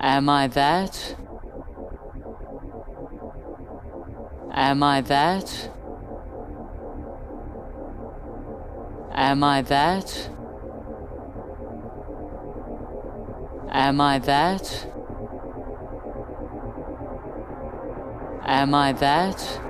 Am I that? Am I that? Am I that? Am I that? Am I that?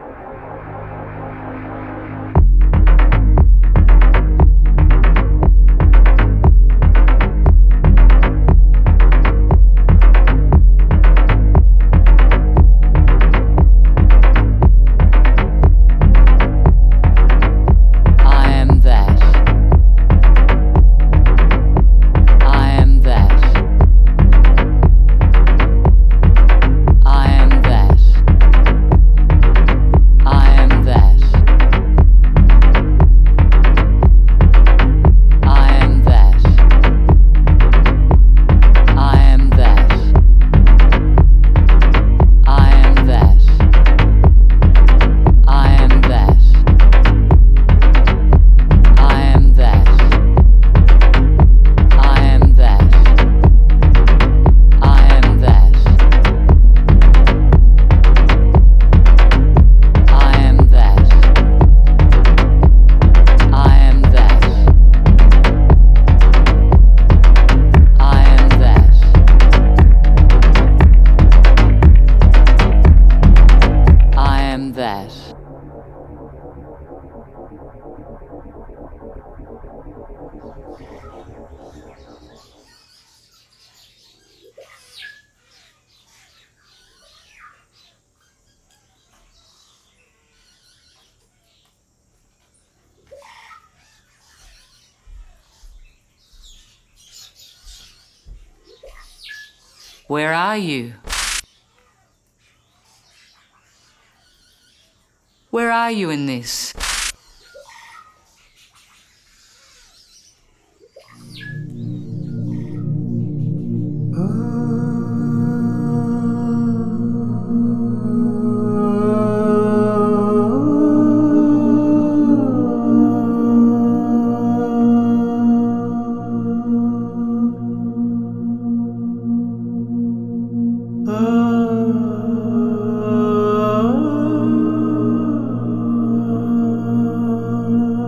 Where are you? Where are you in this?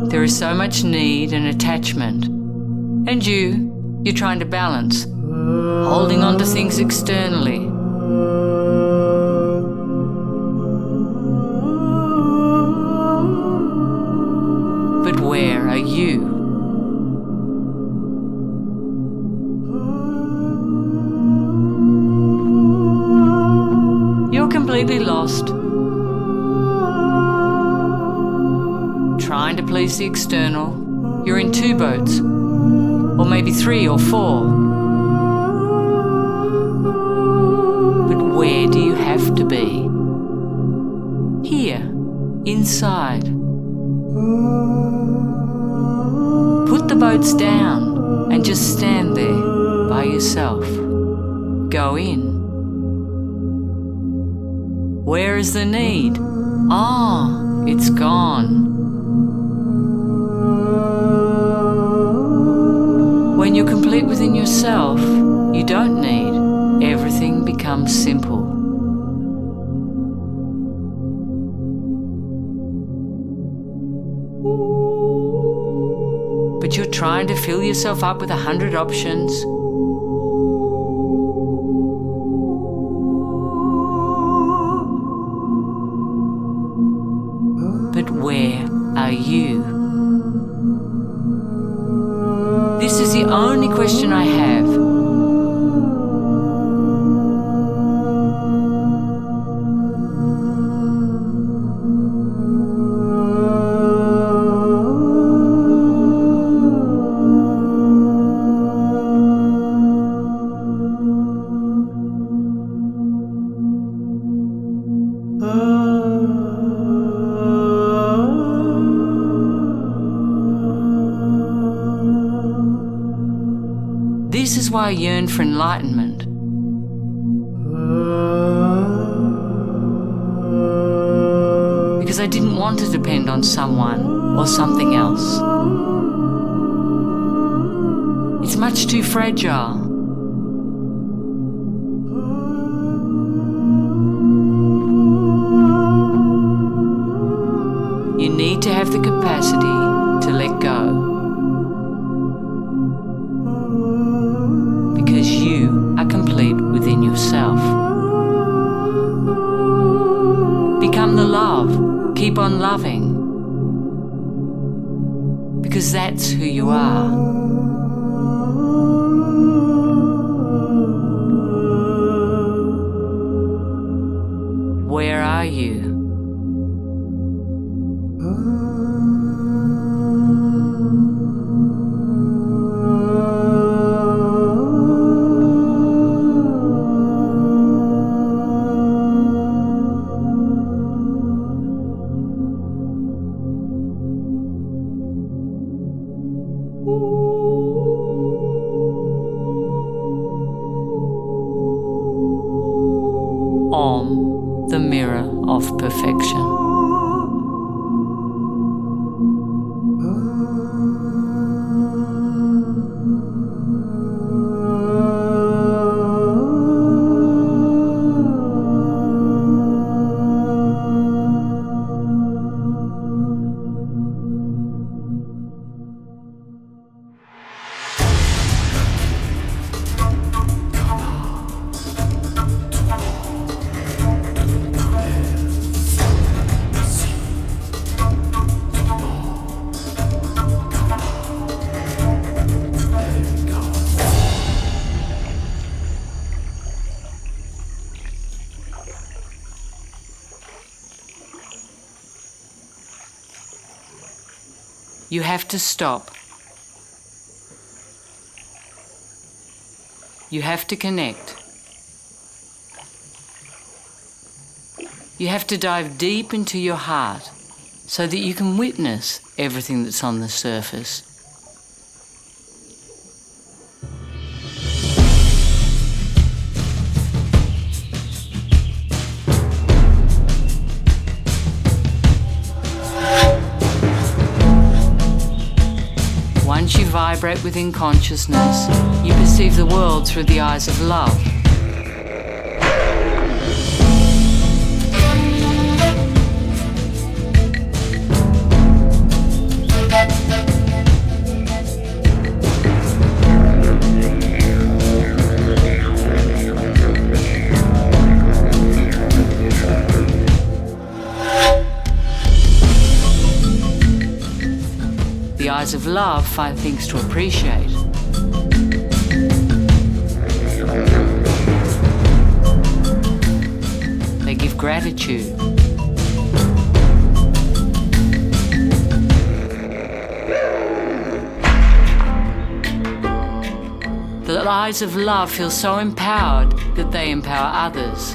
There is so much need and attachment, and you're trying to balance, holding on to things externally. But where are you? You're completely lost, trying to please the external. You're in two boats, or maybe three or four. But where do you have to be? Here, inside. Put the boats down and just stand there by yourself. Go in. Where is the need? Ah, it's gone. When you're complete within yourself, you don't need. Everything becomes simple. But you're trying to fill yourself up with 100 options. But where are you? This is the only question I have. This is why I yearn for enlightenment. Because I didn't want to depend on someone or something else. It's much too fragile. Keep on loving, because that's who you are. Where are you? Om, the mirror of perfection. You have to stop. You have to connect. You have to dive deep into your heart so that you can witness everything that's on the surface. Once you vibrate within consciousness, you perceive the world through the eyes of love. The eyes of love find things to appreciate. They give gratitude. The eyes of love feel so empowered that they empower others.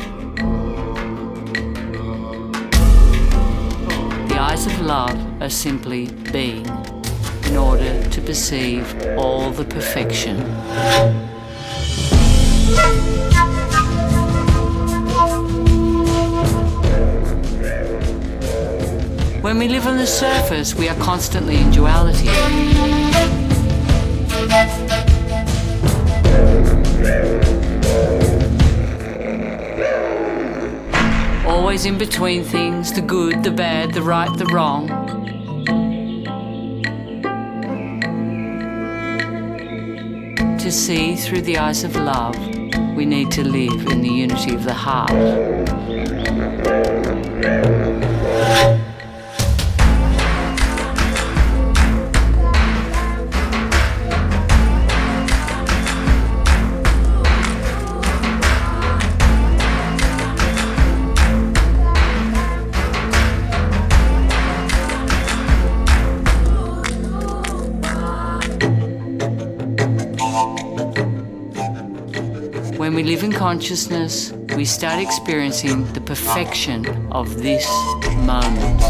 The eyes of love are simply being, in order to perceive all the perfection. When we live on the surface, we are constantly in duality. Always in between things, the good, the bad, the right, the wrong. To see through the eyes of love, we need to live in the unity of the heart. When we live in consciousness, we start experiencing the perfection of this moment.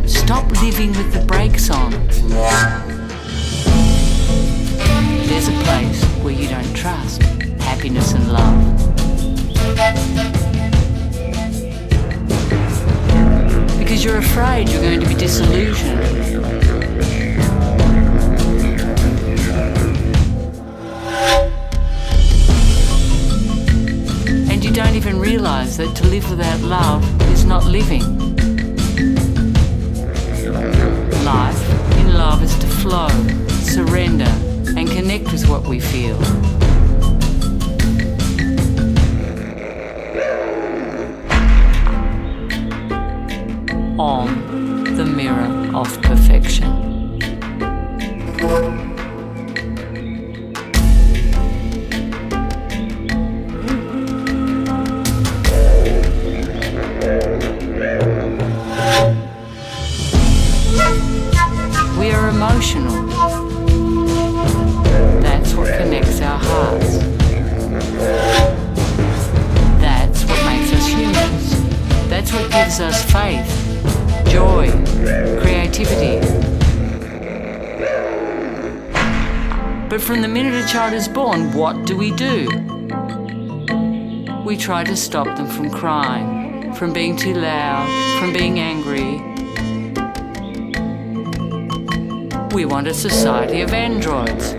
Stop living with the brakes on. There's a place where you don't trust happiness and love. Because you're afraid you're going to be disillusioned. And you don't even realize that to live without love is not living. Life in love is to flow, surrender, and connect with what we feel. upon the mirror of perfection. We are emotional. That's what connects our hearts. That's what makes us humans. That's what gives us faith, joy, creativity. But from the minute a child is born, what do? We try to stop them from crying, from being too loud, from being angry. We want a society of androids.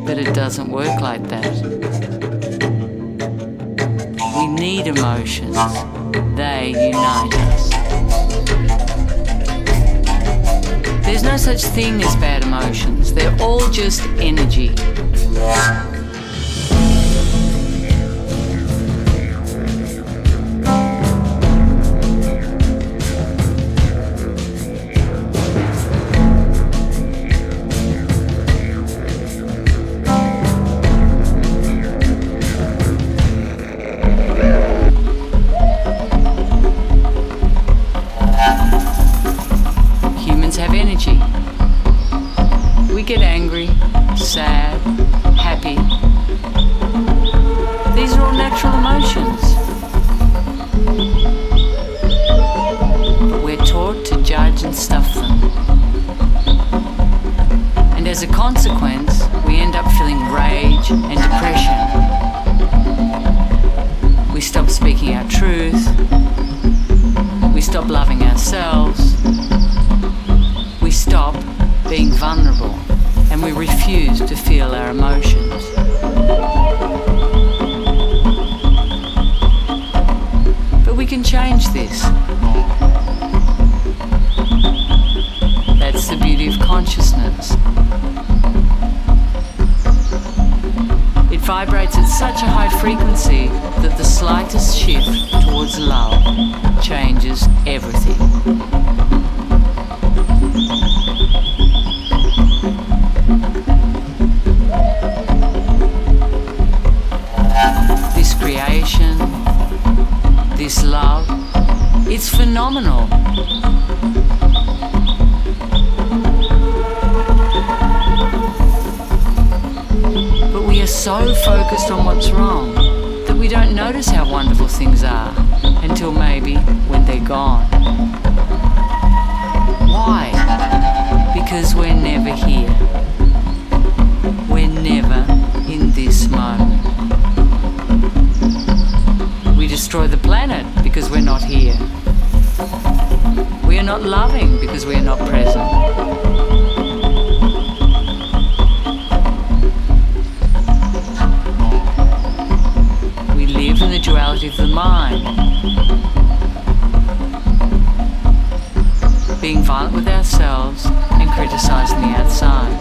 But it doesn't work like that. We need emotions. They unite us. There's no such thing as bad emotions. They're all just energy. We get angry, sad, happy. These are all natural emotions. But we're taught to judge and stuff them. And as a consequence, we end up feeling rage and depression. We stop speaking our truth. We stop loving ourselves. We stop being vulnerable, and we refuse to feel our emotions. But we can change this. That's the beauty of consciousness. It vibrates at such a high frequency that the slightest shift towards love changes everything. This creation, this love, it's phenomenal. But we are so focused on what's wrong that we don't notice how wonderful things are until maybe when they're gone. Why? Because we're never here. We're never in this moment. We destroy the planet because we're not here. We are not loving because we are not present. We live in the duality of the mind, being violent with ourselves and criticizing the outside.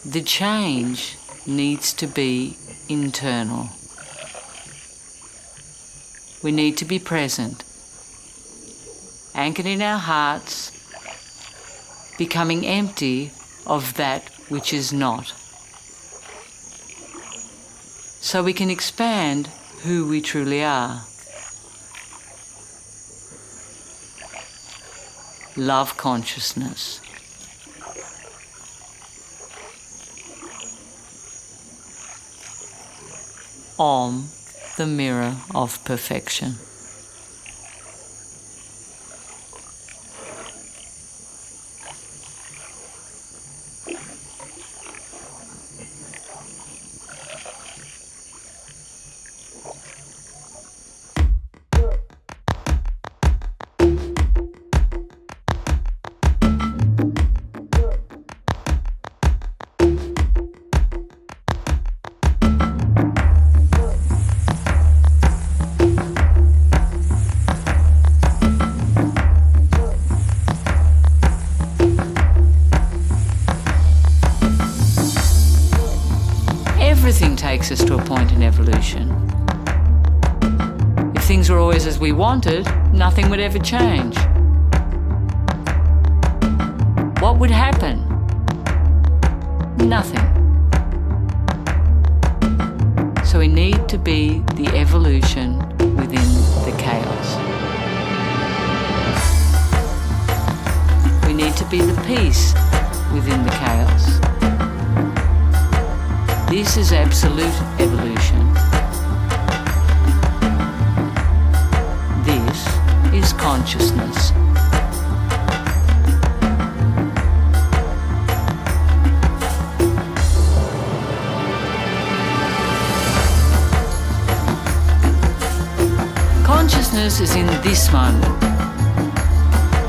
The change needs to be internal. We need to be present, anchored in our hearts, becoming empty of that which is not. so we can expand who we truly are. Love consciousness. Om, the mirror of perfection. Everything takes us to a point in evolution. If things were always as we wanted, nothing would ever change. What would happen? Nothing. So we need to be the evolution within the chaos. We need to be the peace within the chaos. This is absolute evolution. This is consciousness. Consciousness is in this moment.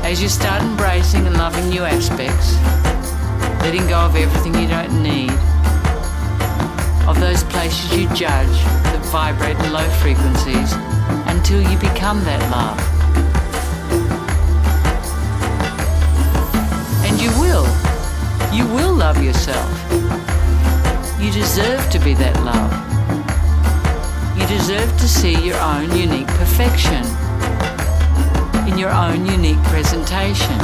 As you start embracing and loving new aspects, letting go of everything you don't need, of those places you judge that vibrate in low frequencies, until you become that love. And you will love yourself. You deserve to be that love. You deserve to see your own unique perfection in your own unique presentation.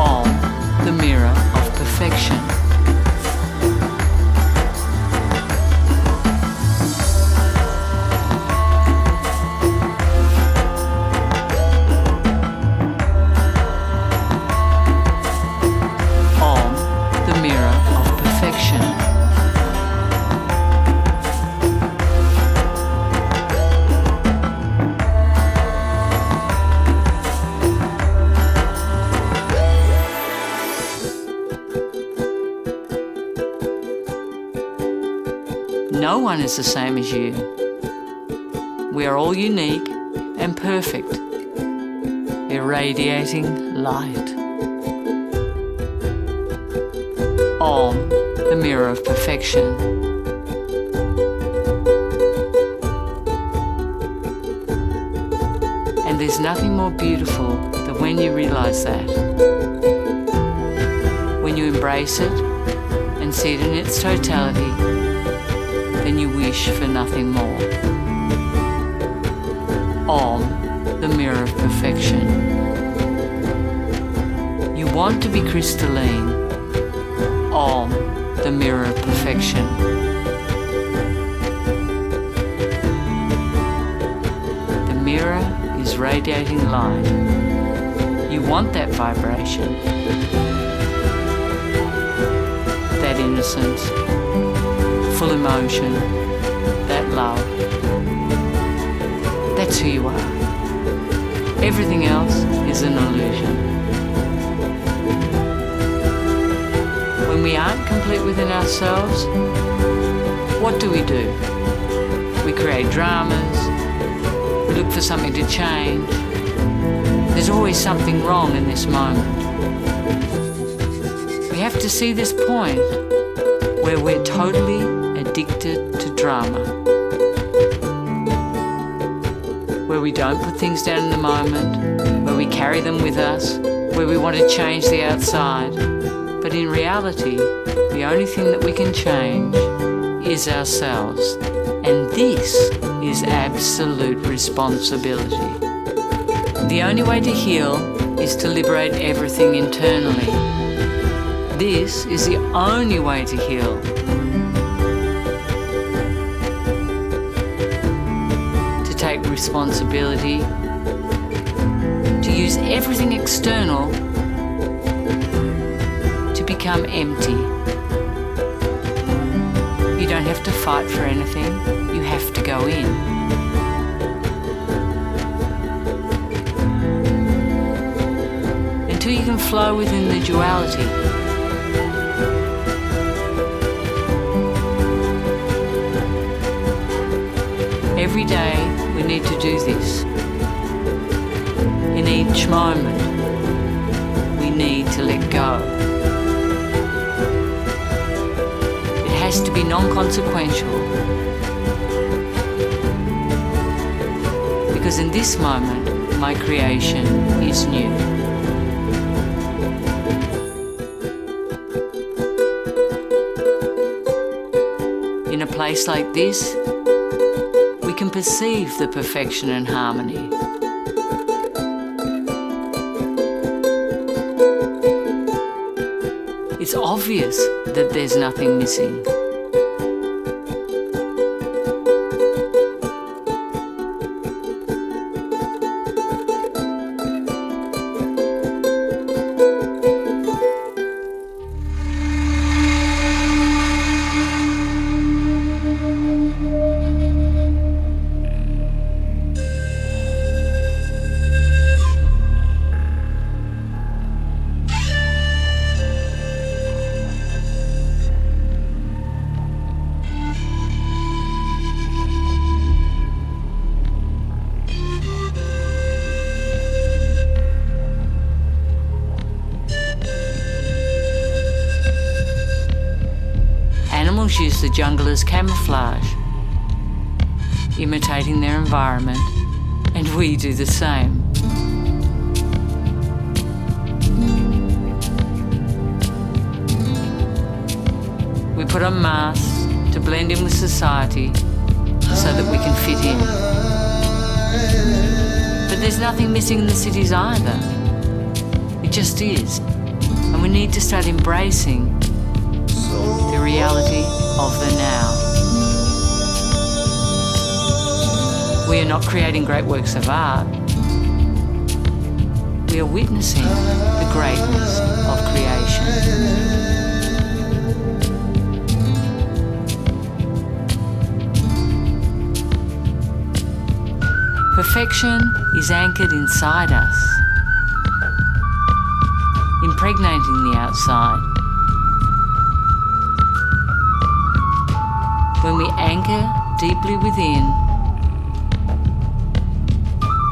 Om, the mirror of perfection. No one is the same as you. We are all unique and perfect, irradiating light. Om, the mirror of perfection. And there's nothing more beautiful than when you realize that. When you embrace it and see it in its totality, then you wish for nothing more. Om, the mirror of perfection. You want to be crystalline. Om, the mirror of perfection. The mirror is radiating light. You want that vibration, that innocence, full emotion, that love. That's who you are. Everything else is an illusion. When we aren't complete within ourselves, what do? We create dramas, we look for something to change. There's always something wrong in this moment. We have to see this point where we're totally addicted to drama, where we don't put things down in the moment, where we carry them with us, where we want to change the outside. But in reality, the only thing that we can change is ourselves. And this is absolute responsibility. The only way to heal is to liberate everything internally. this is the only way to heal. To take responsibility, to use everything external to become empty. You don't have to fight for anything, you have to go in. Until you can flow within the duality. Every day we need to do this. In each moment we need to let go. It has to be non-consequential. Because in this moment my creation is new. In a place like this, we can perceive the perfection and harmony. It's obvious that there's nothing missing. Animals use the jungle as camouflage, imitating their environment, and we do the same. We put on masks to blend in with society so that we can fit in. But there's nothing missing in the cities either. It just is. And we need to start embracing the reality of the now. We are not creating great works of art. We are witnessing the greatness of creation. Perfection is anchored inside us, impregnating the outside. When we anchor deeply within,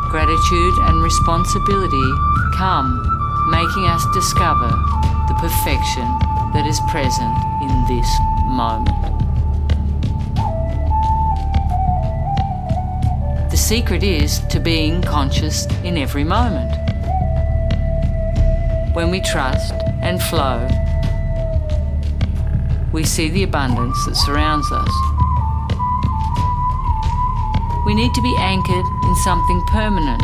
gratitude and responsibility come, making us discover the perfection that is present in this moment. The secret is to being conscious in every moment. When we trust and flow, we see the abundance that surrounds us. We need to be anchored in something permanent,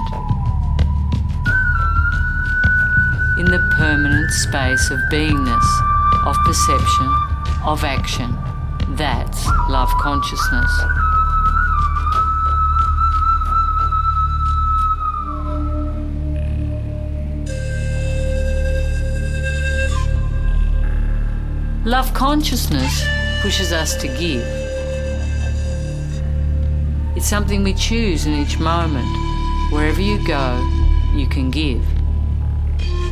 in the permanent space of beingness, of perception, of action. That's love consciousness. Love consciousness pushes us to give. It's something we choose in each moment. Wherever you go, you can give.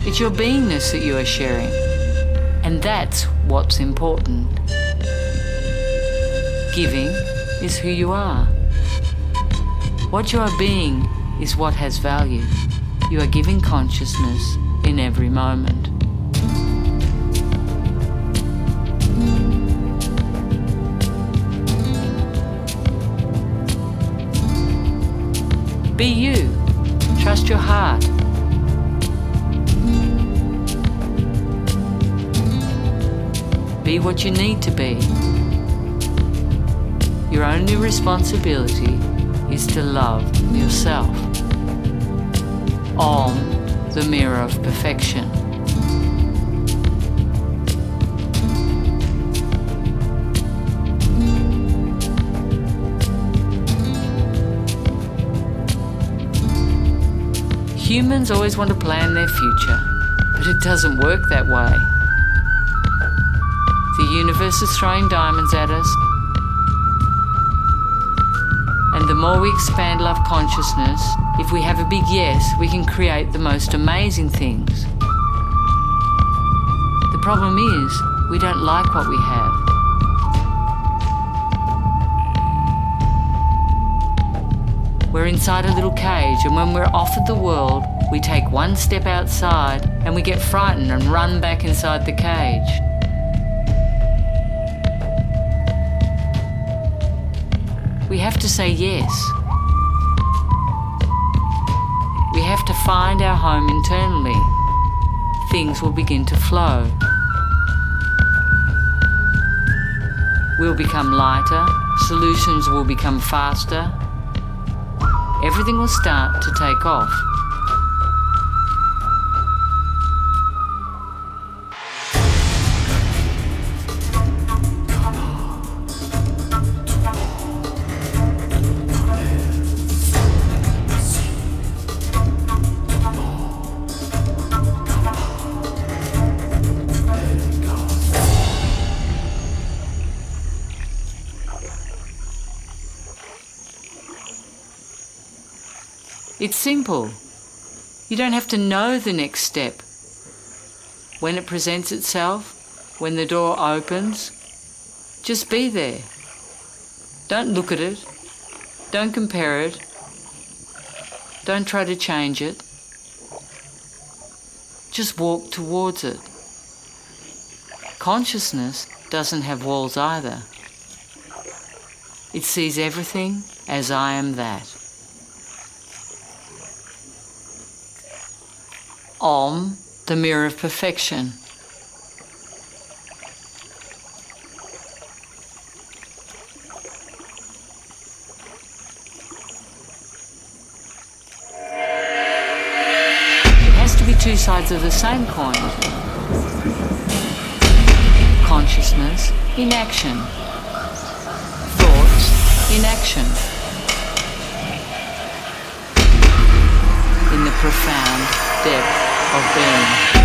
It's your beingness that you are sharing, and that's what's important. Giving is who you are. What you are being is what has value. You are giving consciousness in every moment. Be you. Trust your heart. Be what you need to be. Your only responsibility is to love yourself. Om, the mirror of perfection. Humans always want to plan their future, but it doesn't work that way. The universe is throwing diamonds at us, and the more we expand love consciousness, if we have a big yes, we can create the most amazing things. The problem is, we don't like what we have. We're inside a little cage, and when we're offered the world, we take one step outside and we get frightened and run back inside the cage. We have to say yes. We have to find our home internally. Things will begin to flow. We'll become lighter, solutions will become faster. Everything will start to take off. It's simple. You don't have to know the next step. When it presents itself, when the door opens, just be there. Don't look at it. Don't compare it. Don't try to change it. Just walk towards it. Consciousness doesn't have walls either. It sees everything as I am that. Om, the mirror of perfection. It has to be two sides of the same coin. Consciousness in action. Thoughts in action. In the profound depth of being.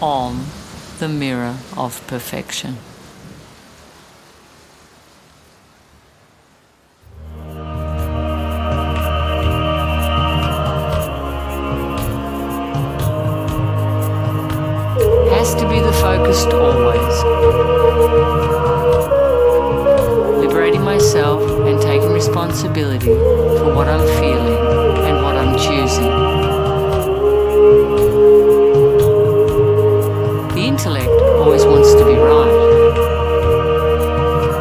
Om, the mirror of perfection. Has to be the focus always. Liberating myself and taking responsibility for what I'm feeling and what I'm choosing. The intellect always wants to be right.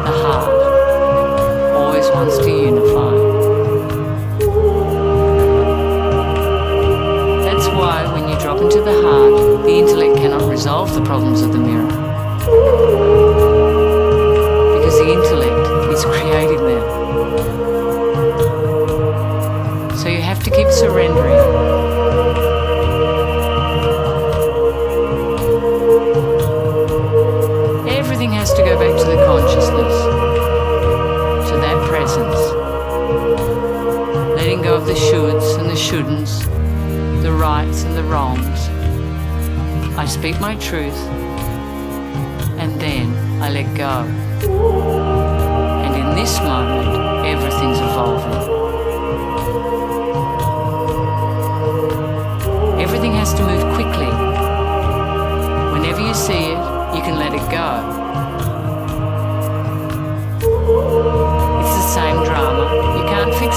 The heart always wants to unify. That's why when you drop into the heart, the intellect cannot resolve the problems of the mirror. Because the intellect is creating them. So you have to keep surrendering. Everything has to go back to the consciousness, to that presence. Letting go of the shoulds and the shouldn'ts, the rights and the wrongs. I speak my truth, and then I let go. And in this moment, everything's evolving. Everything has to move quickly. Whenever you see it, you can let it go. It's the same drama. You can't fix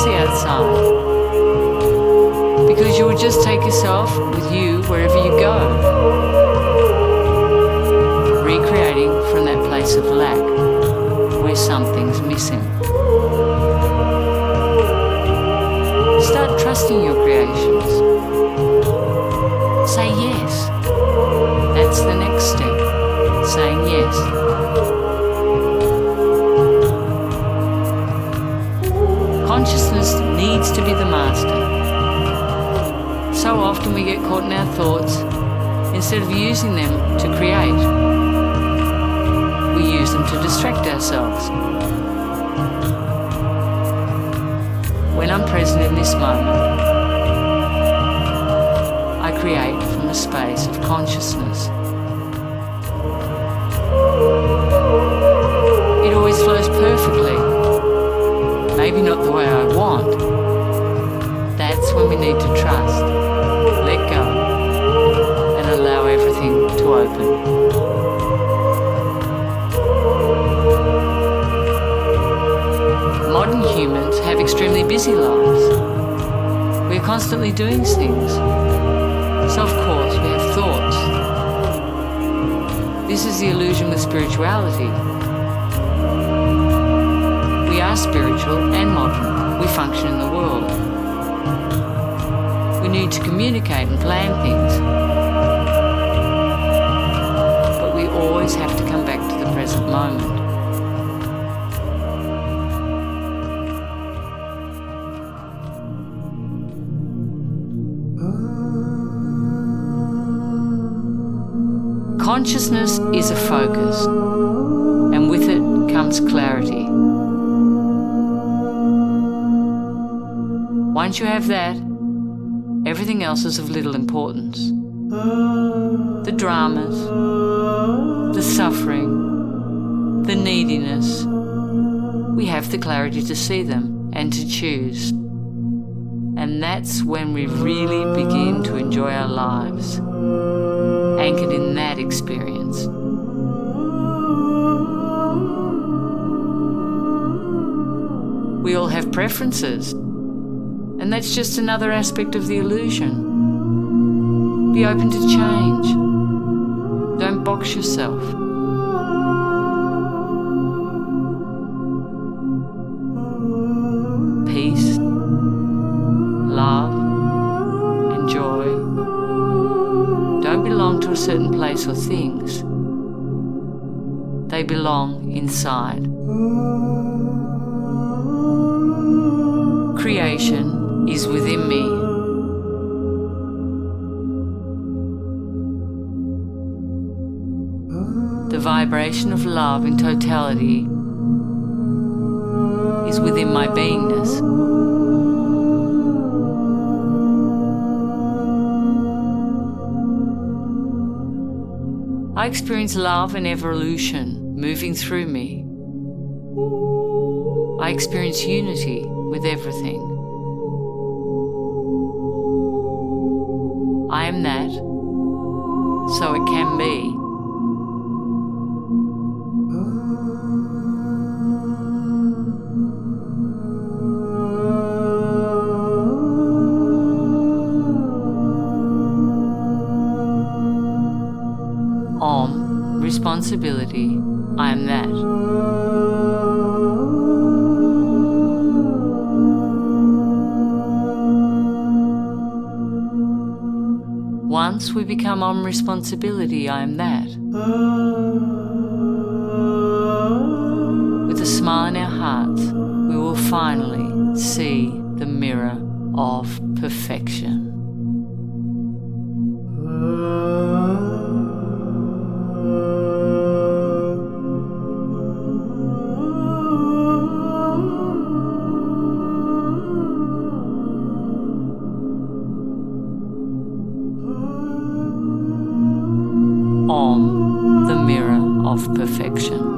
just take yourself with you wherever you go, recreating from that place of lack where something's missing. Start trusting your creations. Say yes. That's the next step, saying yes. Consciousness needs to be the master. So often we get caught in our thoughts instead of using them to create. We use them to distract ourselves. When I'm present in this moment, I create from a space of consciousness. It always flows perfectly. Maybe not the way I want. That's when we need to trust, let go, and allow everything to open. Modern humans have extremely busy lives. We're constantly doing things. So of course we have thoughts. This is the illusion with spirituality. We are spiritual and modern. We function in the world. We need to communicate and plan things. But we always have to come back to the present moment. Consciousness is a focus, and with it comes clarity. Once you have that, everything else is of little importance. The dramas, the suffering, the neediness, we have the clarity to see them and to choose. And that's when we really begin to enjoy our lives, anchored in that experience. We all have preferences, and that's just another aspect of the illusion. Be open to change. Don't box yourself. Peace, love, and joy don't belong to a certain place or things. They belong inside. Creation is within me. The vibration of love in totality is within my beingness. I experience love and evolution moving through me. I experience unity with everything. I am that, so it can be. Responsibility, I am that. Once we become on responsibility, I am that. With a smile in our hearts, we will finally see the mirror of perfection. The mirror of perfection.